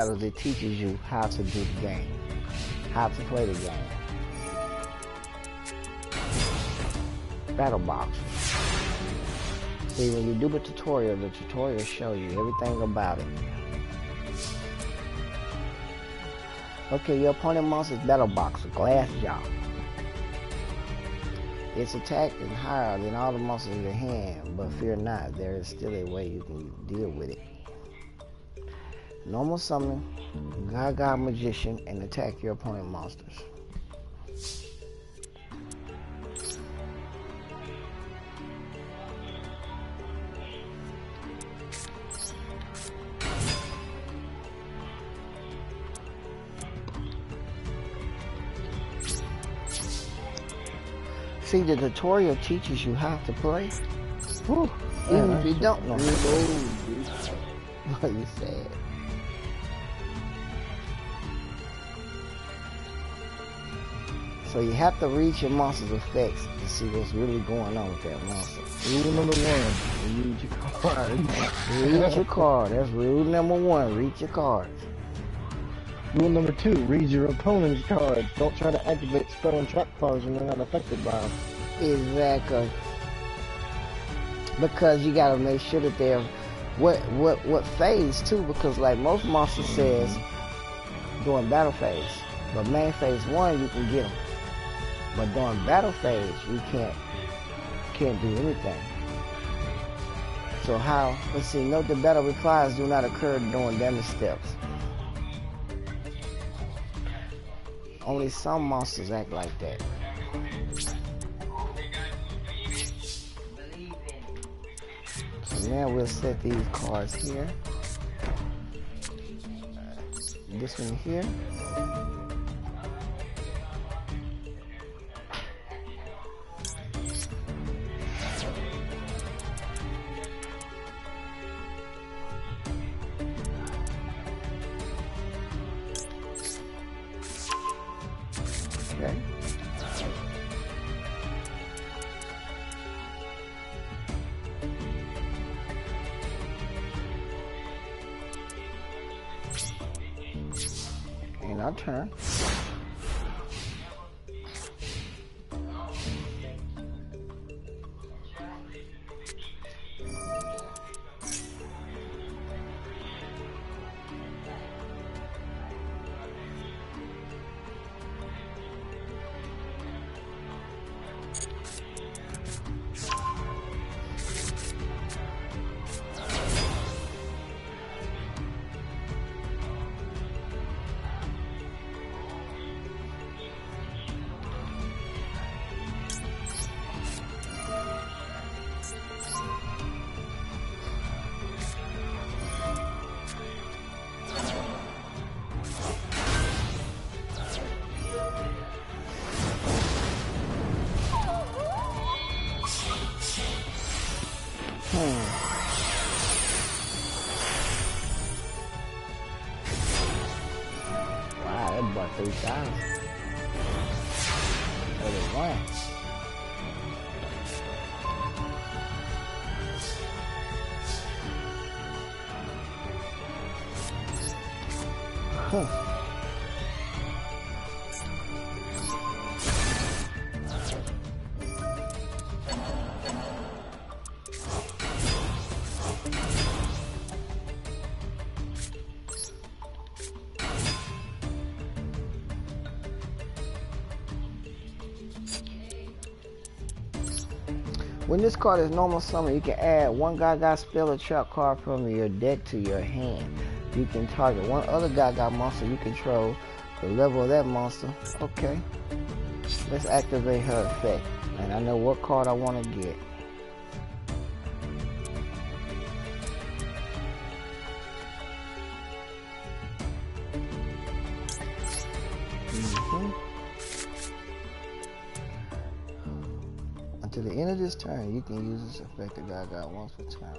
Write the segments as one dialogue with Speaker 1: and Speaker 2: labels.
Speaker 1: battles, it teaches you how to do the game, how to play the game. Battle box. See, when you do the tutorial show you everything about it. Okay, your opponent monster's battle box, a glass jaw. Its attack is higher than all the monsters in your hand, but fear not, there is still a way you can deal with it. Normal summon, Gaga Magician, and attack your opponent monsters. See, the tutorial teaches you how to play. Whew. Even if you don't know. What you said. So you have to read your monster's effects to see what's really going on with that monster.
Speaker 2: Rule number 1, read your card.
Speaker 1: Read your card. That's rule number 1. Read your cards.
Speaker 2: Rule number 2, read your opponent's cards. Don't try to activate spell and trap cards when they're not affected by them.
Speaker 1: Exactly. Because you gotta make sure that they're what phase too, because like most monsters says during battle phase. But main phase 1 you can get them. But during battle phase you can't do anything. So how, let's see, note the battle replies do not occur during damage steps. Only some monsters act like that. So now we'll set these cards here. This one here. Okay. And our turn. Wow, that bought 3,000. That is one. Huh. When this card is normal summon, you can add one Gaga spell or trap card from your deck to your hand. You can target one other Gaga monster you control, the level of that monster. Okay. Let's activate her effect. And I know what card I want to get. Until the end of this turn, you can use this effect to Gaga once per turn.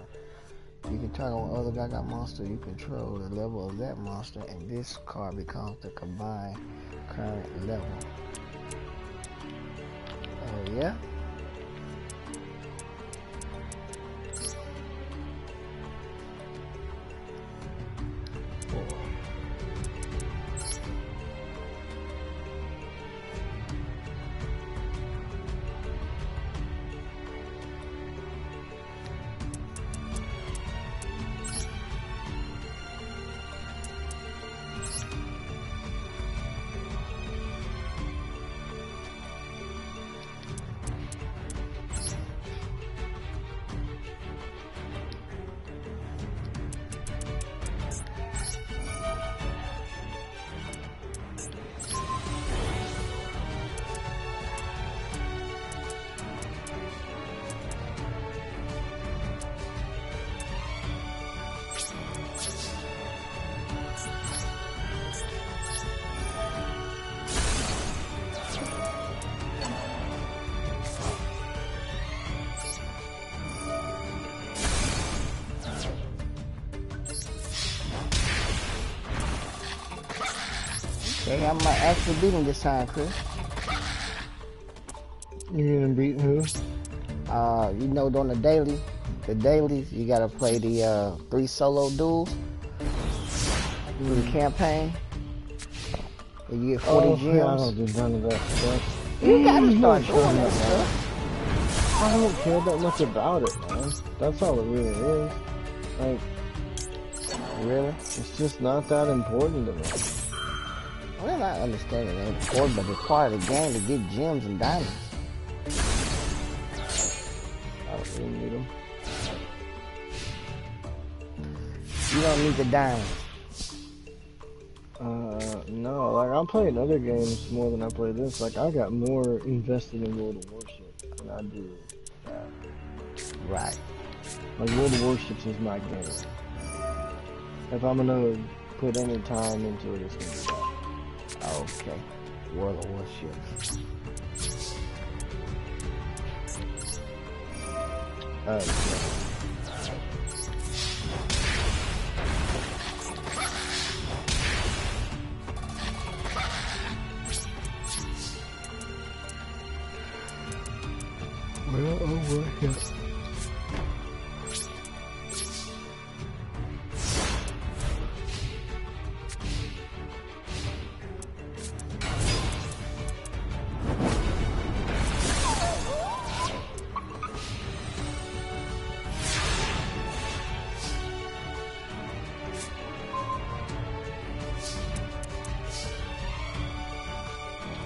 Speaker 1: You can target one other Gaga monster you control, the level of that monster, and this card becomes the combined current level. Oh yeah? Okay, I might actually beat him this time, Chris.
Speaker 2: You gonna beat who?
Speaker 1: You know, during the dailies, you gotta play the 3 solo duels through the campaign. And you get 40 gems.
Speaker 2: Yeah, I don't do none of that stuff.
Speaker 1: You gotta start doing that stuff.
Speaker 2: I don't care that much about it, man. That's all it really is. Like,
Speaker 1: really?
Speaker 2: It's just not that important to me.
Speaker 1: Well, I understand it ain't important, but it's part of the game to get gems and diamonds.
Speaker 2: I don't really need them.
Speaker 1: You don't need the diamonds.
Speaker 2: No, like, I'm playing other games more than I play this. Like, I got more invested in World of Warship than I do.
Speaker 1: Right.
Speaker 2: Like, World of Warships is my game. If I'm gonna put any time into it, it's gonna be that.
Speaker 1: Okay. World of Warships.
Speaker 2: Well, over here.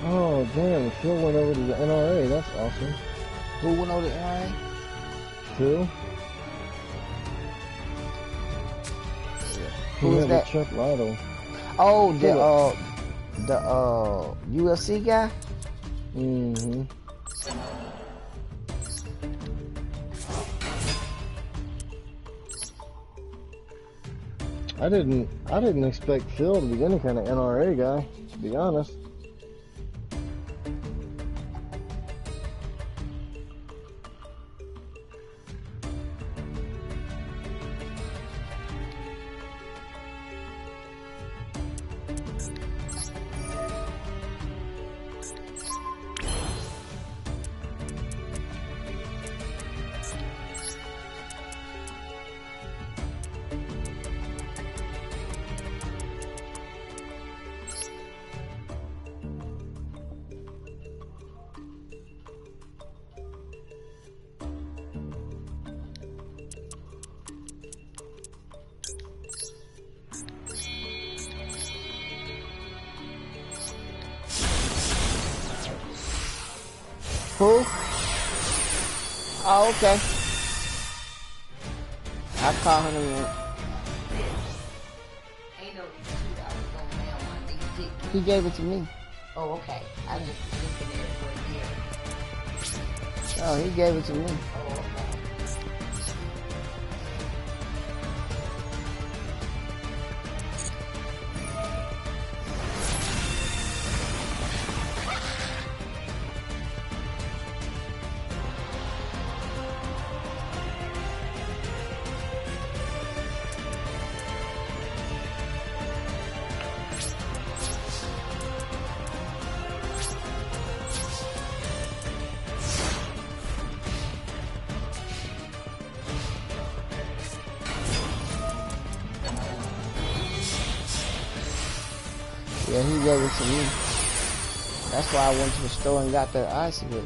Speaker 2: Oh, damn, Phil went over to the NRA. That's awesome.
Speaker 1: Who went over the NRA?
Speaker 2: Phil?
Speaker 1: Who's that?
Speaker 2: Chuck Liddell.
Speaker 1: Oh, the UFC guy?
Speaker 2: Mm-hmm. I didn't expect Phil to be any kind of NRA guy, to be honest.
Speaker 1: Who? Oh, okay. I call him in. He gave it to me.
Speaker 3: Oh, okay. I didn't look at it for a year.
Speaker 1: Oh, he gave it to me.
Speaker 3: Oh, okay.
Speaker 1: Yeah, he gave it to me. That's why I went to the store and got the icy whip.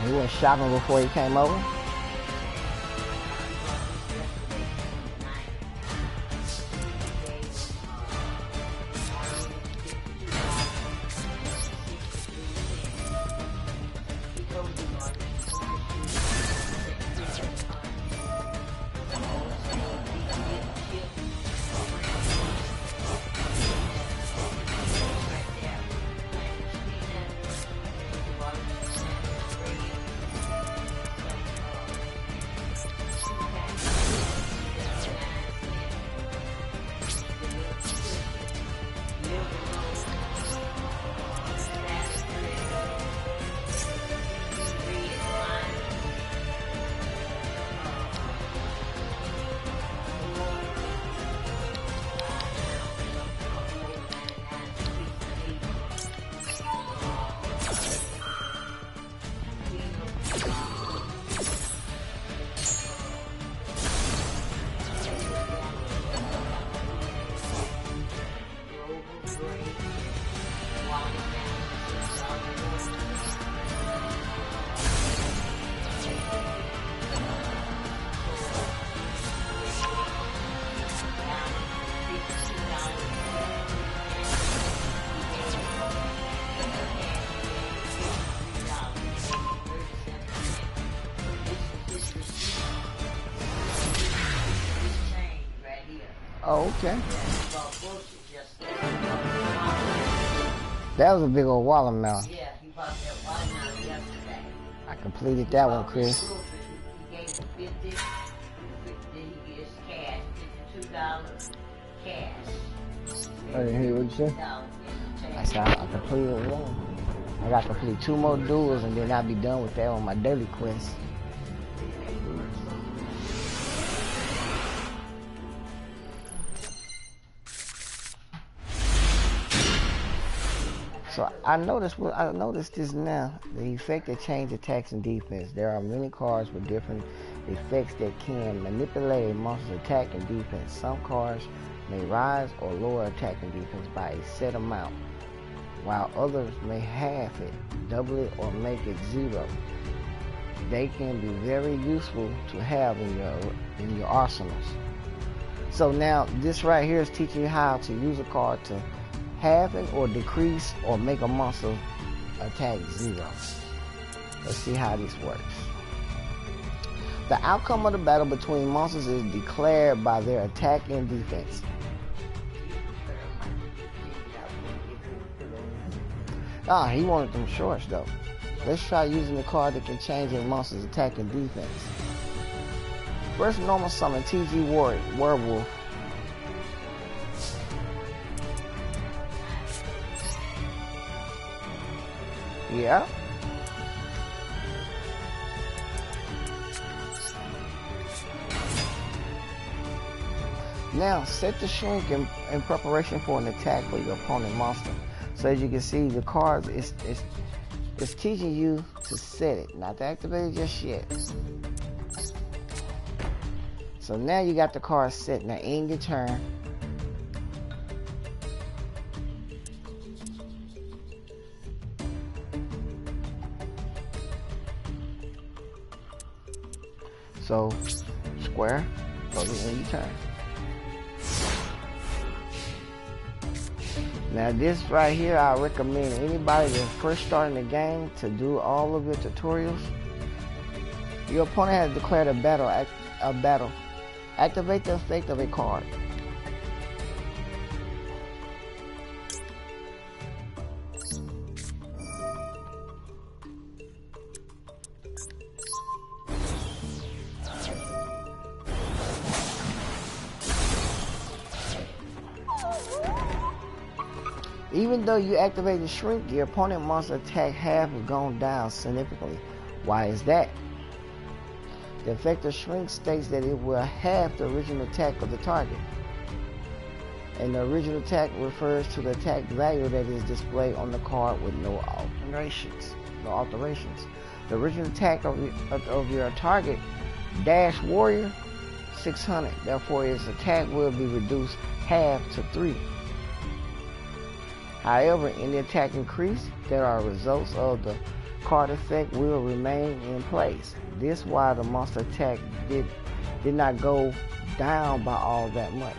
Speaker 1: He went shopping before he came over. Oh, okay.
Speaker 3: Yeah, he bought bullshit yesterday.
Speaker 1: That was a big old watermelon.
Speaker 3: Yeah, he bought that watermelon yesterday.
Speaker 1: I completed that one, Chris.
Speaker 3: He gave him 50. Then he gets cash, $52 cash.
Speaker 2: I didn't hear what you said.
Speaker 1: I said I completed one. I got to complete 2 more duels and then I'll be done with that on my daily quest. So I noticed this now. The effect that change attacks and defense. There are many cards with different effects that can manipulate a monster's attack and defense. Some cards may rise or lower attack and defense by a set amount, while others may half it, double it, or make it 0. They can be very useful to have in your arsenals. So now this right here is teaching you how to use a card to halve it or decrease or make a monster attack 0. Let's see how this works. The outcome of the battle between monsters is declared by their attack and defense. Ah, he wanted them shorts though. Let's try using the card that can change a monster's attack and defense. First, normal summon TG Werewolf. Yeah. Now, set the shrink in preparation for an attack for your opponent monster. So as you can see, the cards is teaching you to set it, not to activate it just yet. So now you got the card set. Now end your turn. So square, go to end your turn. Now this right here, I recommend anybody that's first starting the game to do all of your tutorials. Your opponent has declared a battle. Activate the effect of a card. Even though you activate the shrink, your opponent monster attack half has gone down significantly. Why is that? The effect of shrink states that it will halve the original attack of the target. And the original attack refers to the attack value that is displayed on the card with no alterations. The original attack of your target, Dash Warrior, 600. Therefore, its attack will be reduced half to 3. However, in the attack increase, there are results of the card effect will remain in place. This is why the monster attack did not go down by all that much.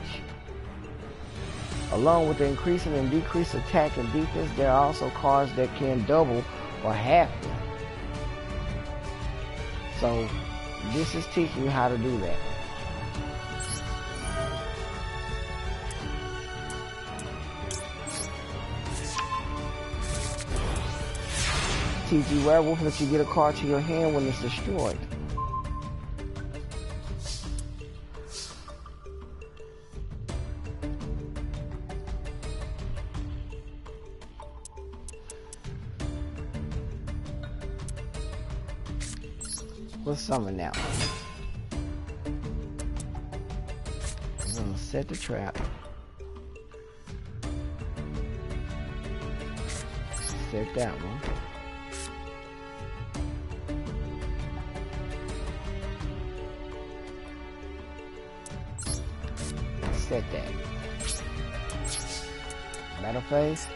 Speaker 1: Along with the increasing and decreased attack and defense, there are also cards that can double or half them. So this is teaching you how to do that. TG Werewolf lets you get a card to your hand when it's destroyed. Let's summon now. We're gonna set the trap. Set that one. Set that. Battle phase.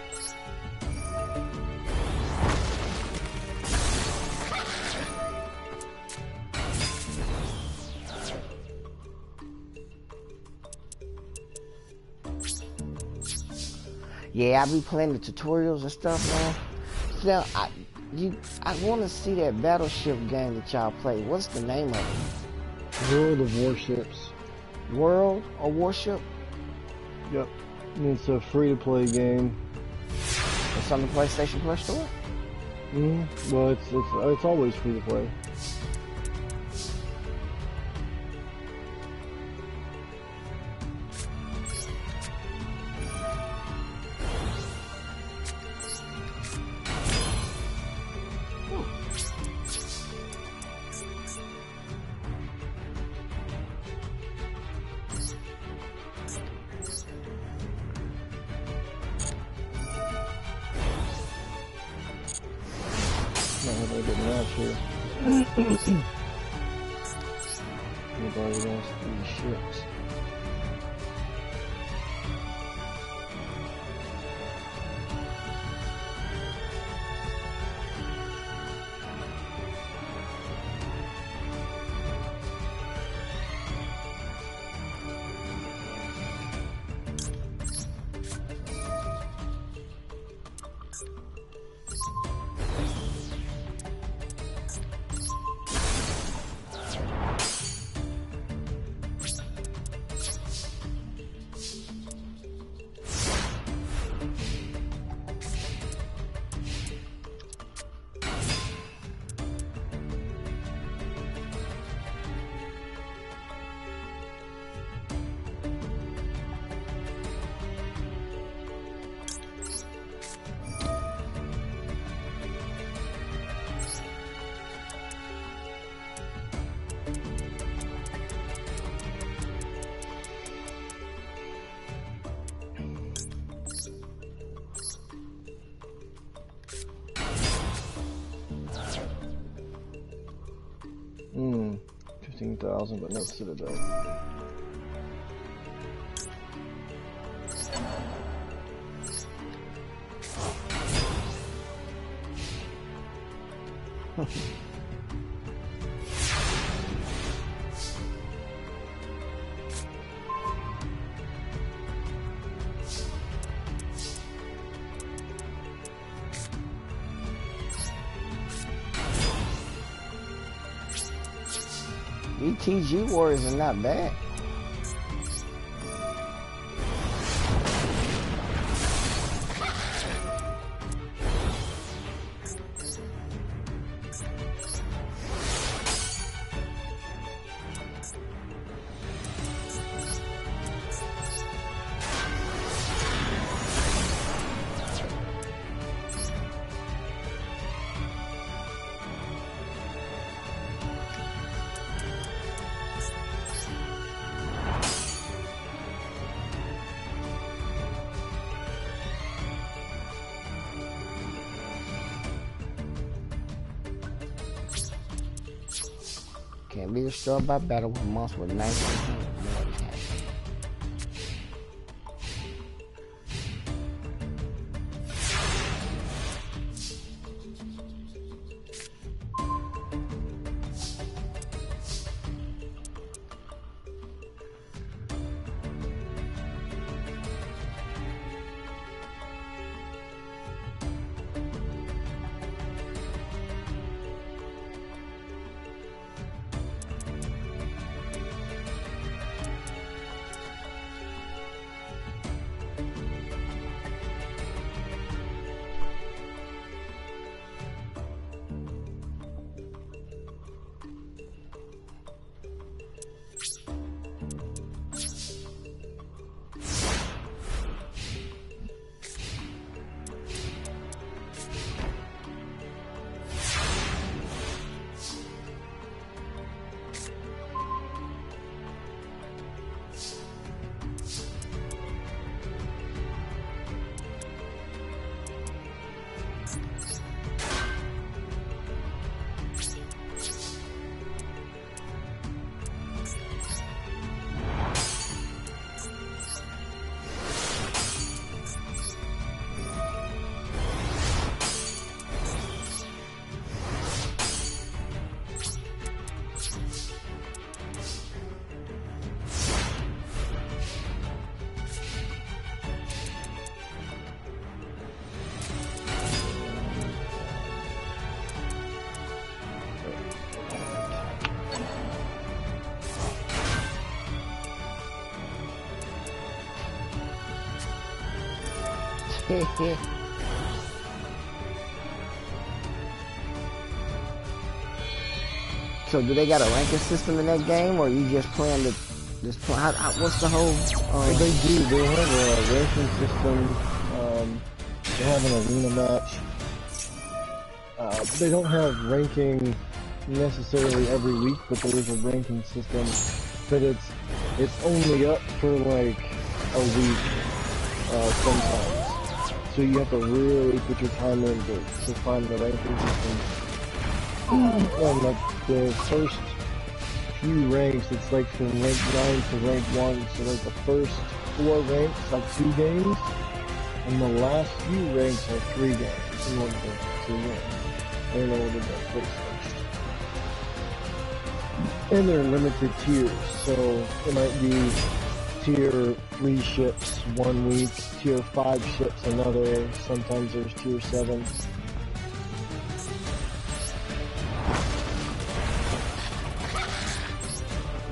Speaker 1: Yeah, I be playing the tutorials and stuff, man. Now, I want to see that battleship game that y'all play. What's the name of it?
Speaker 2: World of Warships.
Speaker 1: World of Warship?
Speaker 2: Yep. It's a free-to-play game.
Speaker 1: It's on the PlayStation Plus store?
Speaker 2: Well, it's always free-to-play. Nobody wants these ships. Hmm. 15,000, but no citadel.
Speaker 1: ETG warriors are not bad. Can't be destroyed by battle with monsters with 1900 more attack. So do they got a ranking system in that game, or you just playing the what's the whole?
Speaker 2: They do. They have a ranking system. They have an arena match. They don't have ranking necessarily every week, but there is a ranking system. But it's only up for like a week sometimes. So you have to really put your time in to find the ranking system. And like the first few ranks, it's like from rank 9 to rank 1. So like the first 4 ranks, like 2 games, and the last few ranks are 3 games in order to win. In order to place first. And they're limited tiers, so it might be tier 3 ships 1 week, tier 5 ships another, sometimes there's tier 7.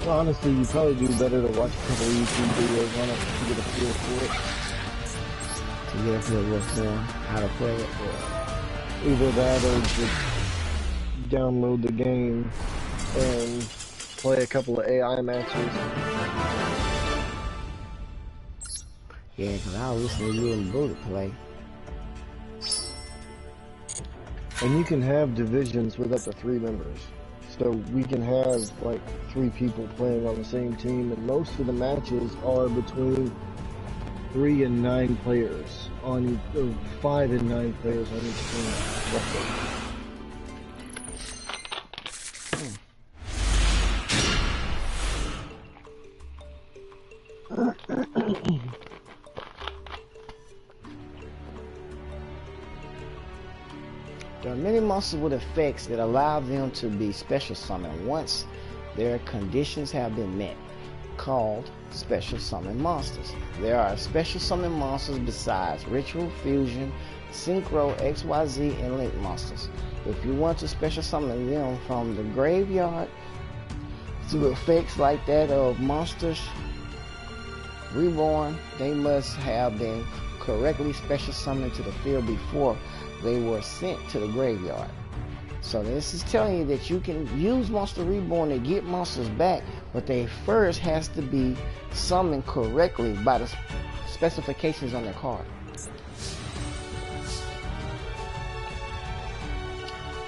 Speaker 2: Honestly, you probably do better to watch a couple of YouTube videos on it to get a feel for it.
Speaker 1: To get a feel for how to play it.
Speaker 2: Either that or just download the game and play a couple of AI matches.
Speaker 1: Yeah, because I was listening to you and Bullet play.
Speaker 2: And you can have divisions with up to 3 members. So we can have like 3 people playing on the same team, and most of the matches are between 3 and 9 players on, or 5 and 9 players on each team.
Speaker 1: There are many monsters with effects that allow them to be special summoned once their conditions have been met, called special summon monsters. There are special summon monsters besides Ritual, Fusion, Synchro, XYZ, and Link monsters. If you want to special summon them from the graveyard through effects like that of monsters reborn, they must have been correctly special summoned to the field before they were sent to the graveyard. So this is telling you that you can use Monster Reborn to get monsters back, but they first has to be summoned correctly by the specifications on their card.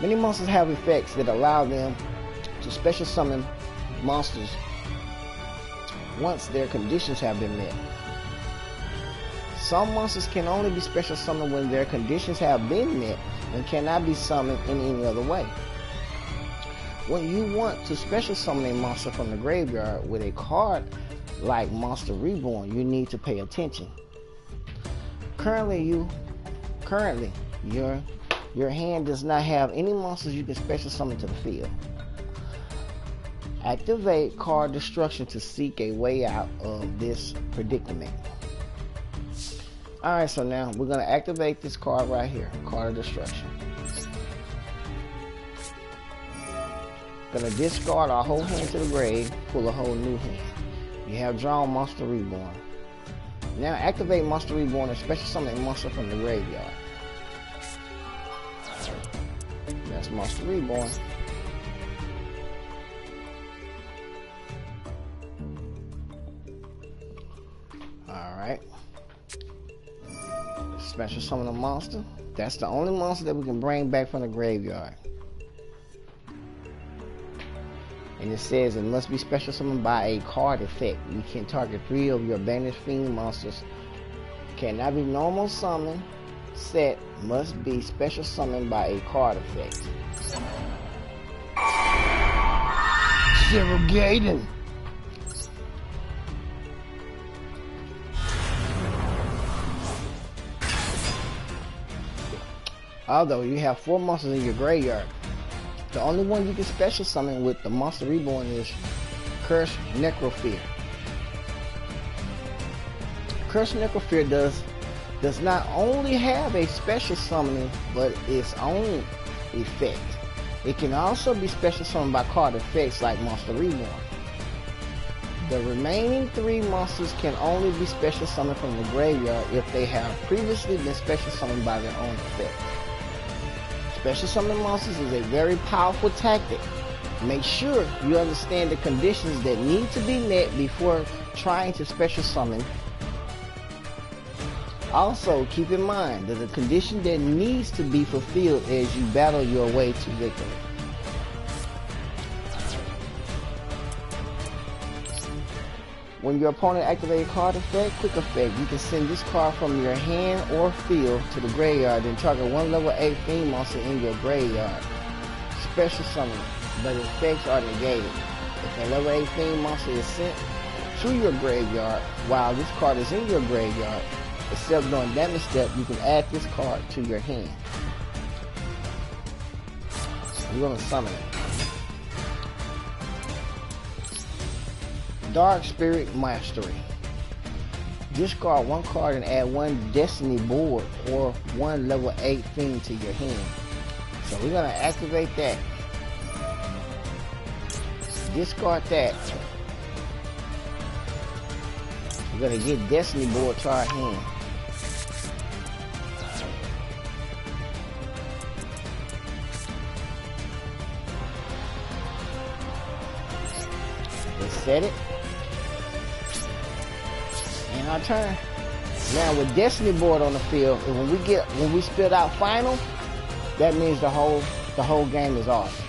Speaker 1: Many monsters have effects that allow them to special summon monsters once their conditions have been met. Some monsters can only be special summoned when their conditions have been met and cannot be summoned in any other way. When you want to special summon a monster from the graveyard with a card like Monster Reborn, you need to pay attention. Currently your hand does not have any monsters you can special summon to the field. Activate card destruction to seek a way out of this predicament. Alright, so now we're going to activate this card right here, card of destruction. Going to discard our whole hand to the grave, pull a whole new hand. You have drawn Monster Reborn. Now activate Monster Reborn and special summon a monster from the graveyard. That's Monster Reborn. Alright. Special summon a monster. That's the only monster that we can bring back from the graveyard. And it says it must be special summoned by a card effect. You can target 3 of your banished fiend monsters. Cannot be normal summon. Set must be special summoned by a card effect. Cyril Gaiden. Although you have 4 monsters in your graveyard, the only one you can special summon with the Monster Reborn is Cursed Necrofear. Cursed Necrofear does not only have a special summoning, but its own effect. It can also be special summoned by card effects like Monster Reborn. The remaining 3 monsters can only be special summoned from the graveyard if they have previously been special summoned by their own effect. Special summoning monsters is a very powerful tactic. Make sure you understand the conditions that need to be met before trying to special summon. Also, keep in mind that the condition that needs to be fulfilled as you battle your way to victory. When your opponent activates a card effect, quick effect, you can send this card from your hand or field to the graveyard, then target 1 level 8 fiend monster in your graveyard. Special summon, but the effects are negated. If a level 8 fiend monster is sent to your graveyard while this card is in your graveyard, except during damage step, you can add this card to your hand. We're going to summon it. Dark Spirit Mastery. Discard 1 card and add 1 Destiny board or 1 level 8 fiend to your hand. So we're going to activate that. Discard that. We're going to get Destiny board to our hand. Let's set it. And our turn. Now with Destiny board on the field, and when we spit out final, that means the whole game is off.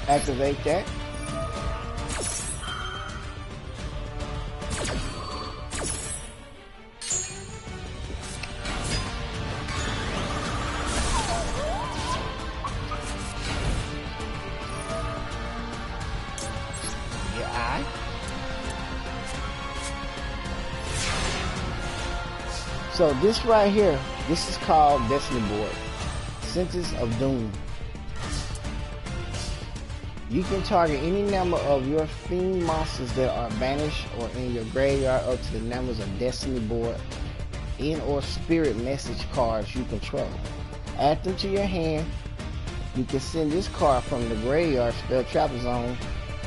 Speaker 1: Activate that. Your eye. So this right here, this is called Destiny board. Sentence of Doom. You can target any number of your fiend monsters that are banished or in your graveyard up to the numbers of Destiny board in or spirit message cards you control. Add them to your hand. You can send this card from the graveyard spell trap zone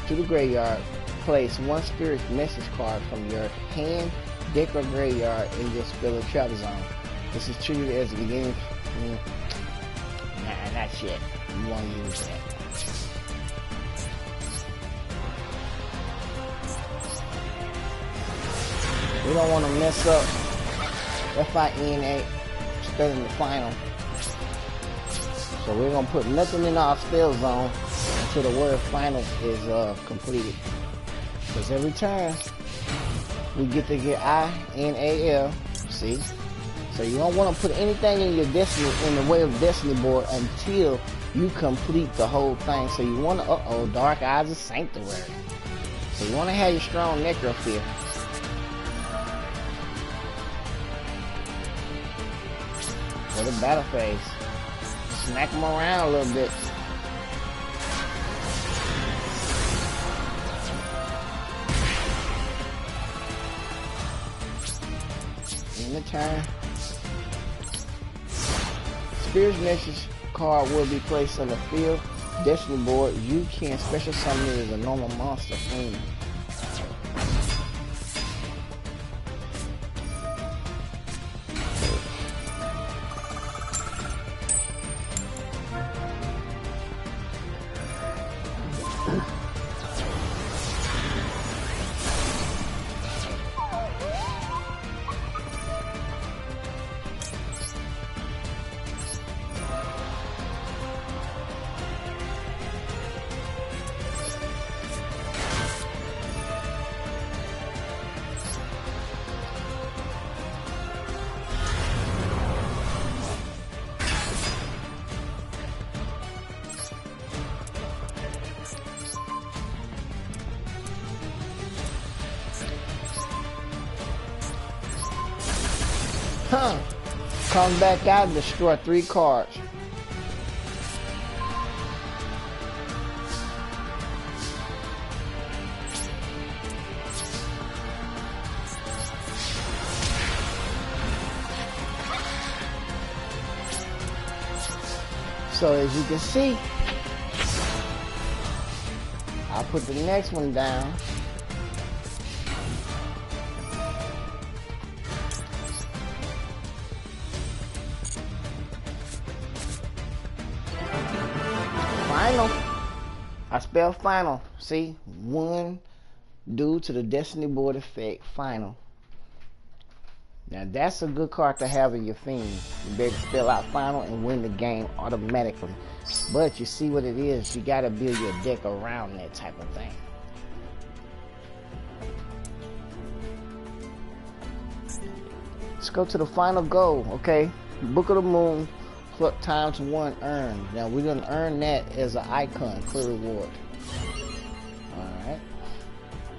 Speaker 1: to the graveyard. Place 1 spirit message card from your hand, deck, or graveyard in your spell trap zone. This is treated as the beginning. Nah, not yet. You want to use that. We don't want to mess up FINA spelling the final. So we're going to put nothing in our spell zone until the word final is completed. Because every turn we get to get INAL, see? So you don't want to put anything in your Destiny, in the way of Destiny board until you complete the whole thing. So you want to, Dark Eyes of Sanctuary. So you want to have your strong Necrophyr. For the battle phase. Smack them around a little bit. In the turn. Spirit's message card will be placed on the field. Destiny board, you can special summon it as a normal monster fiend. Come back out and destroy 3 cards. So as you can see, I'll put the next one down. Final. I spell final. See? One due to the Destiny Board effect. Final. Now that's a good card to have in your fiend. You better spell out final and win the game automatically. But you see what it is. You gotta build your deck around that type of thing. Let's go to the final goal, okay? Book of the Moon times 1 earned. Now we're gonna earn that as an icon, clear reward. Alright.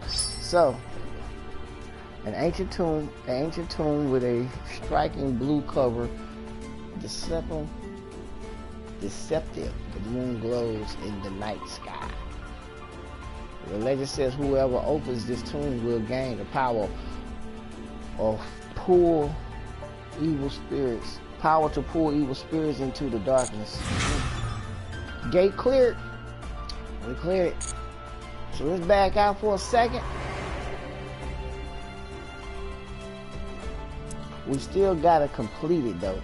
Speaker 1: So an ancient tomb with a striking blue cover, deceptive. The moon glows in the night sky. The legend says whoever opens this tomb will gain the power of pull evil spirits. Power to pull evil spirits into the darkness. Gate cleared. We cleared it. So let's back out for a second. We still gotta complete it though.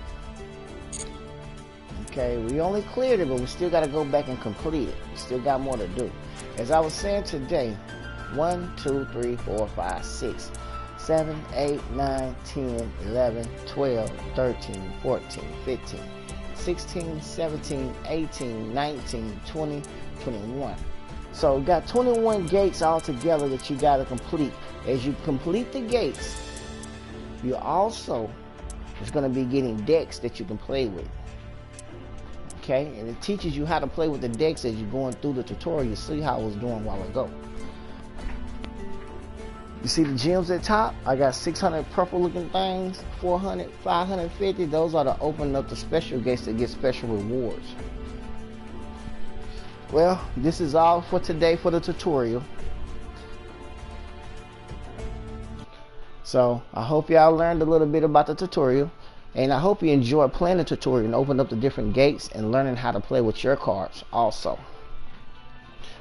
Speaker 1: Okay, we only cleared it, but we still gotta go back and complete it. We still got more to do. As I was saying today, 1, 2, 3, 4, 5, 6, 7, 8, 9, 10, 11, 12, 13, 14, 15, 16, 17, 18, 19, 20, 21. So we got 21 gates all together that you gotta complete. As you complete the gates, you also is going to be getting decks that you can play with. Okay, and it teaches you how to play with the decks as you're going through the tutorial. You see how I was doing a while ago. You see the gems at top? I got 600 purple looking things, 400, 550. Those are to open up the special gates to get special rewards. Well, this is all for today for the tutorial. So I hope y'all learned a little bit about the tutorial, and I hope you enjoyed playing the tutorial and opening up the different gates and learning how to play with your cards also.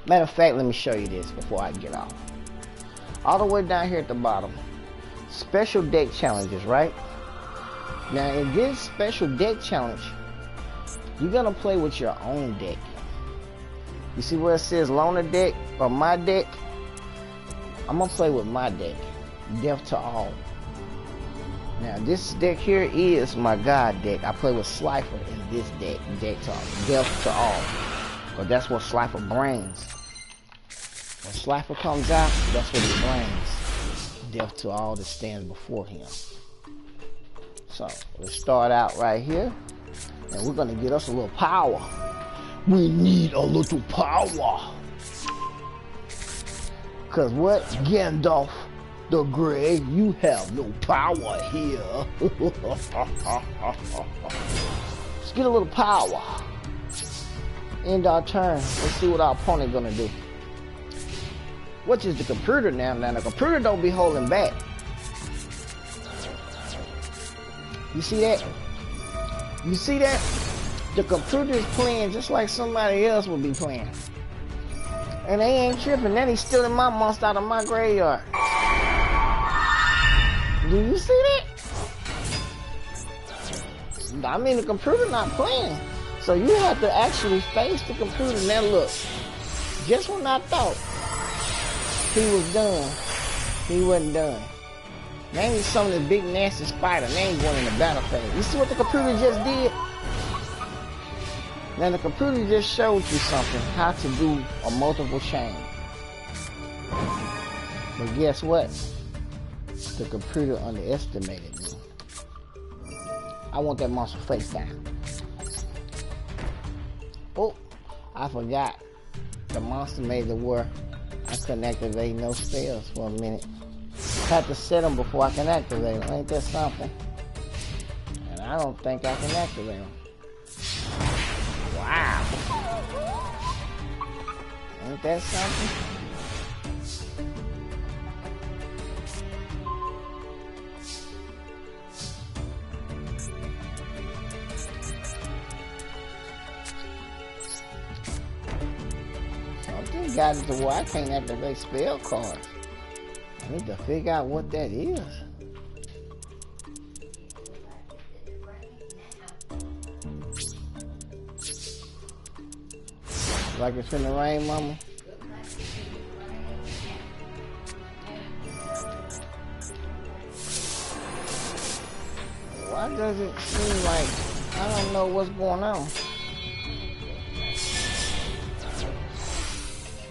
Speaker 1: Matter of fact, let me show you this before I get off. All the way down here at the bottom, special deck challenges, right? Now in this special deck challenge, you're gonna play with your own deck. You see where it says loaner deck or my deck? I'm gonna play with my deck. Death to all. Now this deck here is my God deck. I play with Slifer in this deck to all. Death to all. Because that's what Slifer brings. When Slifer comes out, that's what he brings. Death to all that stands before him. So let's start out right here. And we're gonna get us a little power. We need a little power. Cause what? Gandalf the Grey, you have no power here. Let's get a little power. End our turn. Let's see what our opponent gonna do. Which is the computer now. Now the computer don't be holding back. You see that? You see that? The computer is playing just like somebody else would be playing. And they ain't tripping. Then he's stealing my monster out of my graveyard. Do you see that? I mean, the computer not playing. So you have to actually face the computer. Now look, just when I thought he was done, he wasn't done. Name me some of the big nasty spider. Name one in the battlefield. You see what the computer just did? Now the computer just showed you something, how to do a multiple chain. But guess what? The computer underestimated me. I want that monster face down. Oh, I forgot. The monster made it where I couldn't activate no spells for a minute. Had to set them before I can activate them. Ain't that something? And I don't think I can activate them. Wow. Ain't that something? got it to where I can't activate spell cards. I need to figure out what that is. Like it's finna rain, mama? Why does it seem like I don't know what's going on?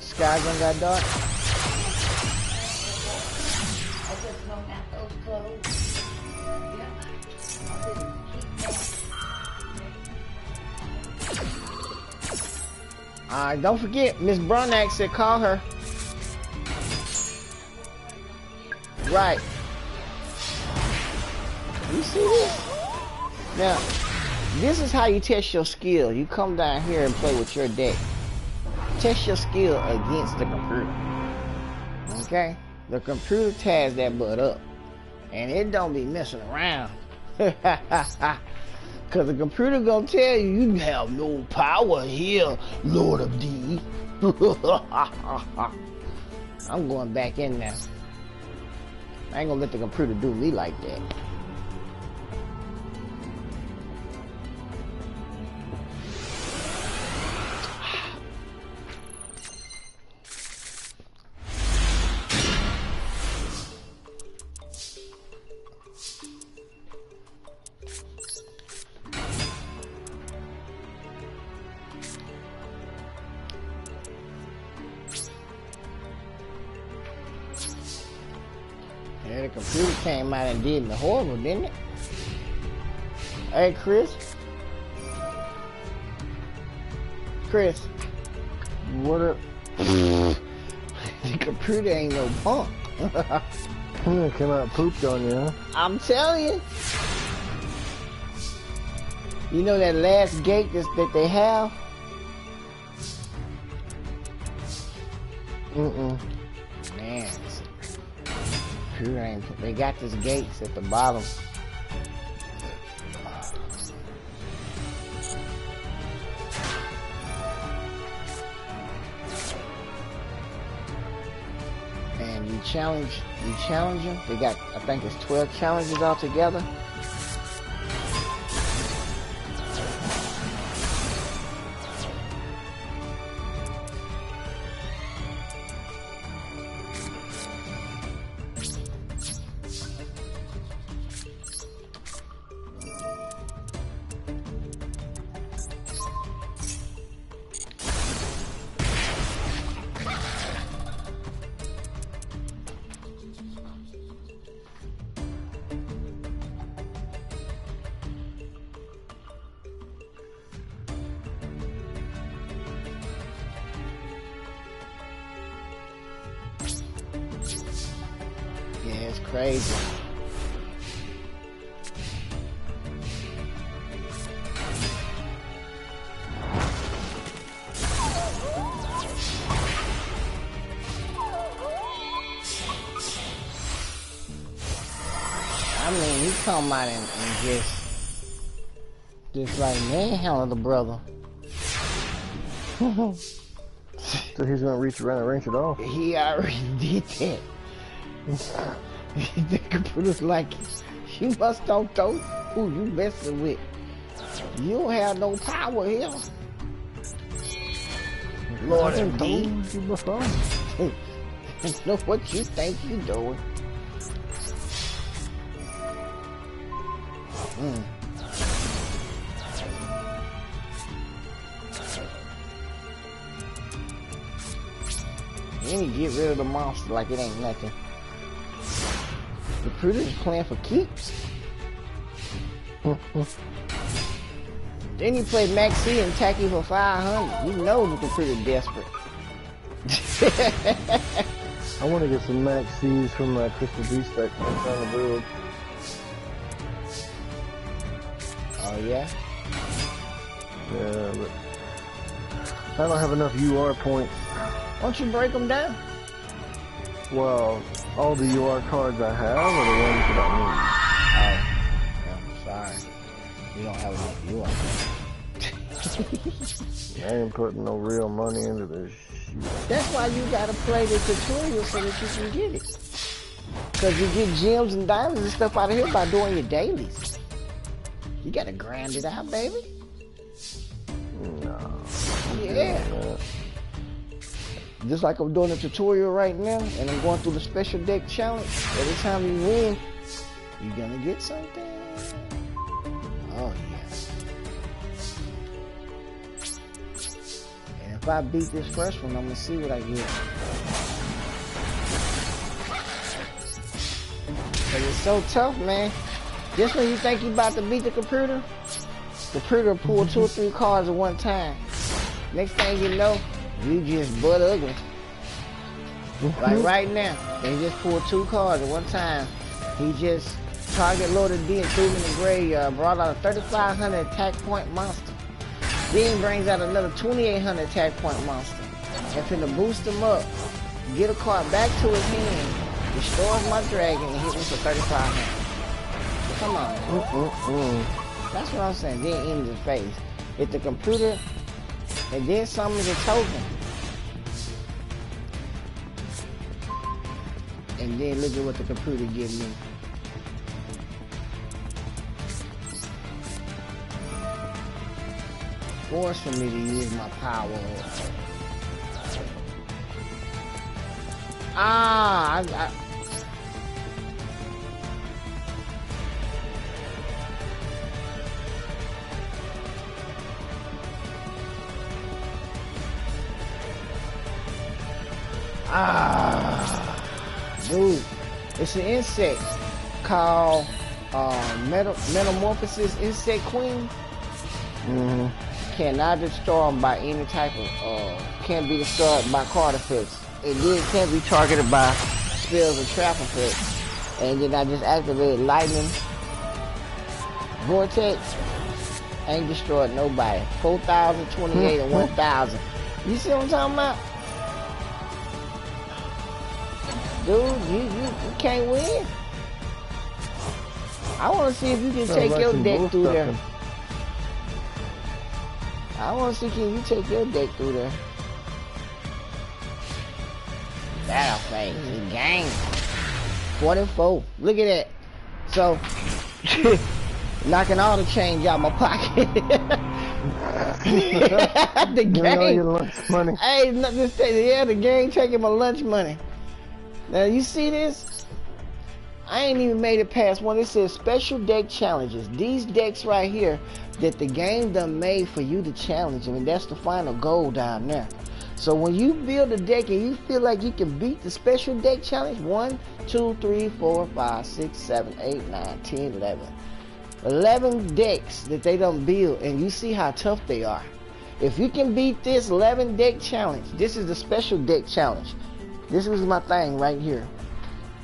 Speaker 1: Sky gonna got dark? Alright, don't forget, Miss Brunack said call her. Right. You see this? Now, this is how you test your skill. You come down here and play with your deck. Test your skill against the computer. Okay? The computer ties that butt up. And it don't be messing around. Cause the computer gonna tell you, you have no power here, Lord of D. I'm going back in now. I ain't gonna let the computer do me like that. Yeah, the computer came out and did me horrible, didn't it? Hey, Chris. Chris.
Speaker 2: What up?
Speaker 1: The computer ain't no punk.
Speaker 2: Came out and pooped on you, huh?
Speaker 1: I'm telling you. You know that last gate that they have?
Speaker 2: Mm-mm.
Speaker 1: Man, they got this gates at the bottom. And you challenge them. They got, I think it's 12 challenges altogether. Yeah, it's crazy. I mean, he come out and just like manhandle the brother.
Speaker 2: So he's gonna reach around and range it off.
Speaker 1: He already did that. The computer's like, you must don't know who you messing with. You don't have no power here. Lord of D. Know what you think you doing. Then you get rid of the monster like it ain't nothing. The computer's playing for keeps. Then you play Maxi and attack you for 500. You know the computer's desperate.
Speaker 2: I want to get some Max C's from Crystal Beast that I'm trying to build.
Speaker 1: Oh yeah?
Speaker 2: Yeah, but I don't have enough UR points.
Speaker 1: Why don't you break them down?
Speaker 2: Well, all the UR cards I have are the ones that
Speaker 1: Oh, yeah, sorry. You don't have enough UR.
Speaker 2: I ain't putting no real money into this.
Speaker 1: That's why you gotta play the tutorial so that you can get it. Cause you get gems and diamonds and stuff out of here by doing your dailies. You gotta grind it out, baby.
Speaker 2: No.
Speaker 1: Yeah. Just like I'm doing a tutorial right now, and I'm going through the special deck challenge. Every time you win, you're gonna get something. Oh yeah. And if I beat this first one, I'm gonna see what I get. But it's so tough, man. Just when you think you about to beat the computer pull 2 or 3 cards at one time. Next thing you know, you just butt ugly. Like right now, they just pulled 2 cards at one time. He just target loaded D and threw him in the graveyard, brought out a 3,500 attack point monster. Then brings out another 2,800 attack point monster. And finna boost him up, get a card back to his hand, destroys my dragon, and hit me for 3,500. Come on, man. That's what I'm saying. Then end his face. Hit the computer, and then summons a token. And then look at what the computer gives me. Force for me to use my power. Dude, it's an insect called Metamorphosis Insect Queen. Cannot destroy them by any type of, can't be destroyed by card effects. It then can't be targeted by spells or trap effects. And then I just activated Lightning Vortex. Ain't destroyed nobody. 4,000, 28, and 1,000. You see what I'm talking about? Dude, you can't win. I want to see if you can take your deck through there. I want to see can you take your deck through there. Battle phase, the game. 44. Look at that. So, knocking all the change out my pocket. The game.
Speaker 2: You know your lunch money.
Speaker 1: Hey, yeah, the game taking my lunch money. Now you see this? I ain't even made it past one. It says special deck challenges. These decks right here that the game done made for you to challenge. I mean, that's the final goal down there. So when you build a deck and you feel like you can beat the special deck challenge, 1, 2, 3, 4, 5, 6, 7, 8, 9, 10, 11. 11 decks that they done build, and you see how tough they are. If you can beat this 11 deck challenge, this is the special deck challenge. This is my thing right here.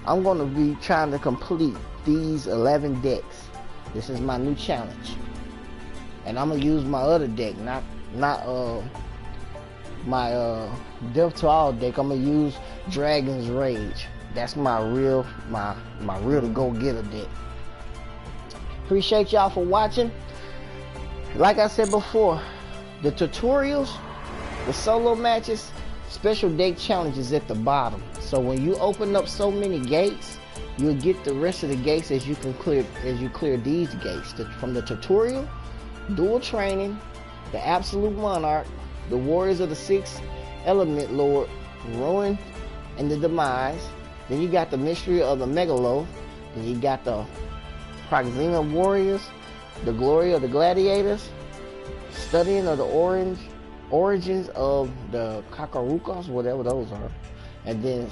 Speaker 1: I'm going to be trying to complete these 11 decks. This is my new challenge. And I'm going to use my other deck, not my Death to All deck. I'm going to use Dragon's Rage. That's my real to go getter deck. Appreciate y'all for watching. Like I said before, the tutorials, the solo matches, special deck challenges at the bottom. So when you open up so many gates, you'll get the rest of the gates as you clear these gates. From the tutorial, dual training, the absolute monarch, the warriors of the 6th element lord, ruin and the demise. Then you got the mystery of the megalo. Then you got the Proxima warriors, the glory of the gladiators, studying of the origins of the Kakarukas, whatever those are, and then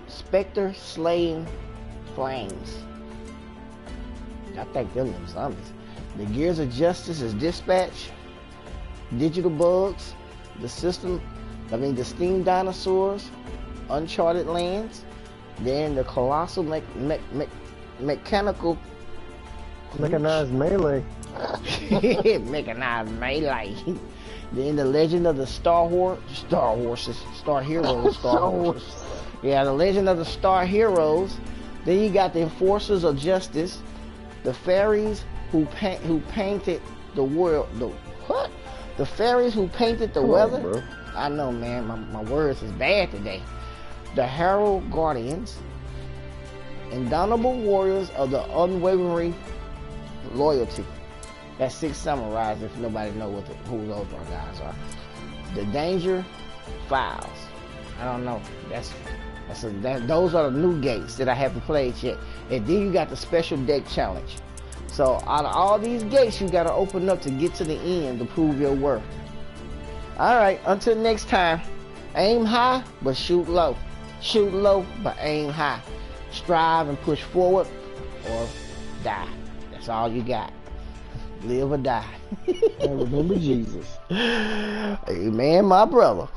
Speaker 1: Spectre slaying flames. I think them zombies. The Gears of Justice is dispatch, digital bugs, the Steam dinosaurs, uncharted lands, then the colossal mechanical
Speaker 2: mechanized melee.
Speaker 1: Mechanized melee. Then the Legend of the Star Heroes. Yeah, the Legend of the Star Heroes. Then you got the Enforcers of Justice, the fairies who painted the world, the what? The fairies who painted the
Speaker 2: Come
Speaker 1: weather.
Speaker 2: on, bro.
Speaker 1: I know, man. My words is bad today. The herald guardians, indomitable warriors of the unwavering loyalty. That's 6 samurais. If nobody knows who those guys are. The danger files. I don't know. Those are the new gates that I haven't played yet. And then you got the special deck challenge. So out of all these gates, you got to open up to get to the end to prove your worth. All right. Until next time. Aim high, but shoot low. Shoot low, but aim high. Strive and push forward, or die. That's all you got. Live or die.
Speaker 2: And remember Jesus.
Speaker 1: Amen, my brother.